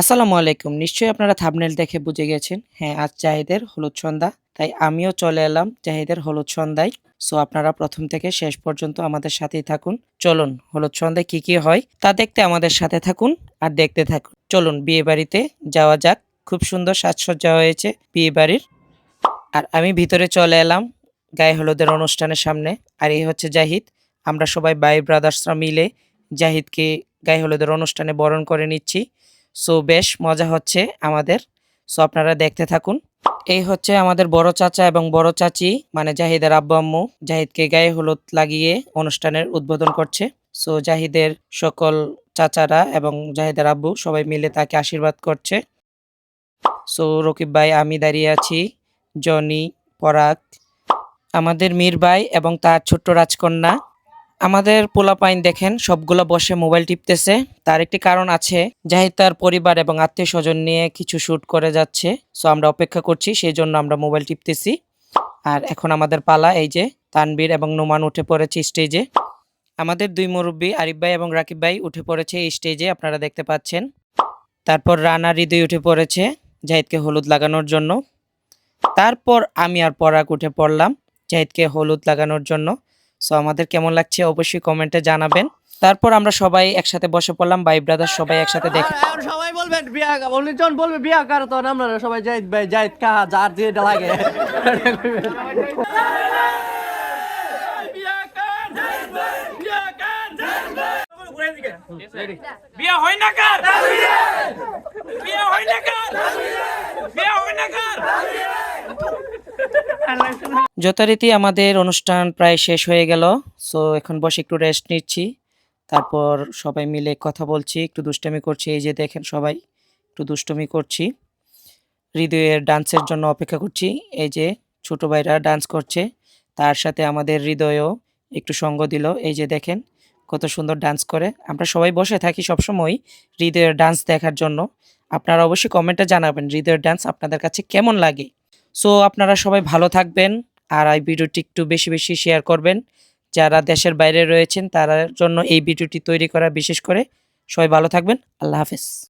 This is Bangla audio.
আসসালামু আলাইকুম। নিশ্চয়ই আপনারা থাম্বনেল দেখে বুঝে গেছেন। হ্যাঁ, আজ জাহিদের হলুদ সন্ধ্যা। তাই আমিও চলে এলাম জাহিদের হলুদ সন্ধ্যায়। সো আপনারা ১ম থেকে শেষ পর্যন্ত আমাদের সাথেই থাকুন। চলুন হলুদ সন্ধ্যায় কি হয় তা দেখতে আমাদের সাথে থাকুন আর দেখতে থাকুন। চলুন বিয়েবাড়িতে যাওয়া যাক। খুব সুন্দর সাজসজ্জা হয়েছে বিয়েবাড়ির। আর আমি ভিতরে চলে এলাম গায়ে হলুদের অনুষ্ঠানের সামনে। আর এই হচ্ছে জাহিদ। আমরা সবাই ভাই ব্রাদার্সরা মিলে জাহিদকে গায়ে হলুদের অনুষ্ঠানে বরণ করে নিচ্ছি। সো বেশ মজা হচ্ছে আমাদের। সো আপনারা দেখতে থাকুন। এই হচ্ছে আমাদের বড় চাচা এবং বড় চাচি মানে জাহিদের আব্বু আম্মু জাহিদকে গায়ে হলুদ লাগিয়ে অনুষ্ঠানের উদ্বোধন করছে। সো জাহিদের সকল চাচারা এবং জাহিদের আব্বু সবাই মিলে তাকে আশীর্বাদ করছে। সো রকিব ভাই, আমি দাঁড়িয়ে আছি, জনি, পরাগ, আমাদের মীর ভাই এবং তার ছোট্ট রাজকন্যা। আমাদের পোলাপাইন দেখেন সবগুলা বসে মোবাইল টিপতেছে। তার একটি কারণ আছে, জাহিদ তার পরিবার এবং আত্মীয় স্বজন নিয়ে কিছু শুট করে যাচ্ছে। সো আমরা অপেক্ষা করছি, সেই জন্য আমরা মোবাইল টিপতেছি। আর এখন আমাদের পালা। এই যে তানবীর এবং নোমান উঠে পড়েছে স্টেজে। আমাদের দুই মুরব্বী আরিফ ভাই এবং রাকিব ভাই উঠে পড়েছে এই স্টেজে, আপনারা দেখতে পাচ্ছেন। তারপর রানা হৃদয় উঠে পড়েছে জাহিদকে হলুদ লাগানোর জন্য। তারপর আমি আর পরাগ উঠে পড়লাম জাহিদকে হলুদ লাগানোর জন্য। সো আমাদের কেমন লাগছে অবশ্যই কমেন্টে জানাবেন। তারপর আমরা সবাই একসাথে বসে পড়লাম, ভাই ব্রাদার সবাই একসাথে দেখে। সবাই বলবেন বিয়া অনেকজন বলবে বিয়া কার তো আমরা সবাই জাহিদ ভাই জাহিদ কাহা যার যেটা লাগে বিয়া হয় না কার, বিয়া হয় না কার, বিয়া হয় না কার। যথারীতি আমাদের অনুষ্ঠান প্রায় শেষ হয়ে গেল। সো এখন বসে একটু রেস্ট নিচ্ছি। তারপর সবাই মিলে কথা বলছি, একটু দুষ্টামি করছি। এই যে দেখেন সবাই একটু দুষ্টুমি করছি। হৃদয়ের ডান্সের জন্য অপেক্ষা করছি। এই যে ছোট ভাইরা ডান্স করছে, তার সাথে আমাদের হৃদয়ও একটু সঙ্গ দিল। এই যে দেখেন কত সুন্দর ডান্স করে। আমরা সবাই বসে থাকি সবসময় হৃদয়ের ডান্স দেখার জন্য। আপনারা অবশ্যই কমেন্টে জানাবেন হৃদয়ের ডান্স আপনাদের কাছে কেমন লাগে। সো আপনারা সবাই ভালো থাকবেন আর এই ভিডিওটি একটু বেশি বেশি শেয়ার করবেন। যারা দেশের বাইরে রয়েছেন তার জন্য এই ভিডিওটি তৈরি করা বিশেষ করে। সবাই ভালো থাকবেন। আল্লাহ হাফেজ।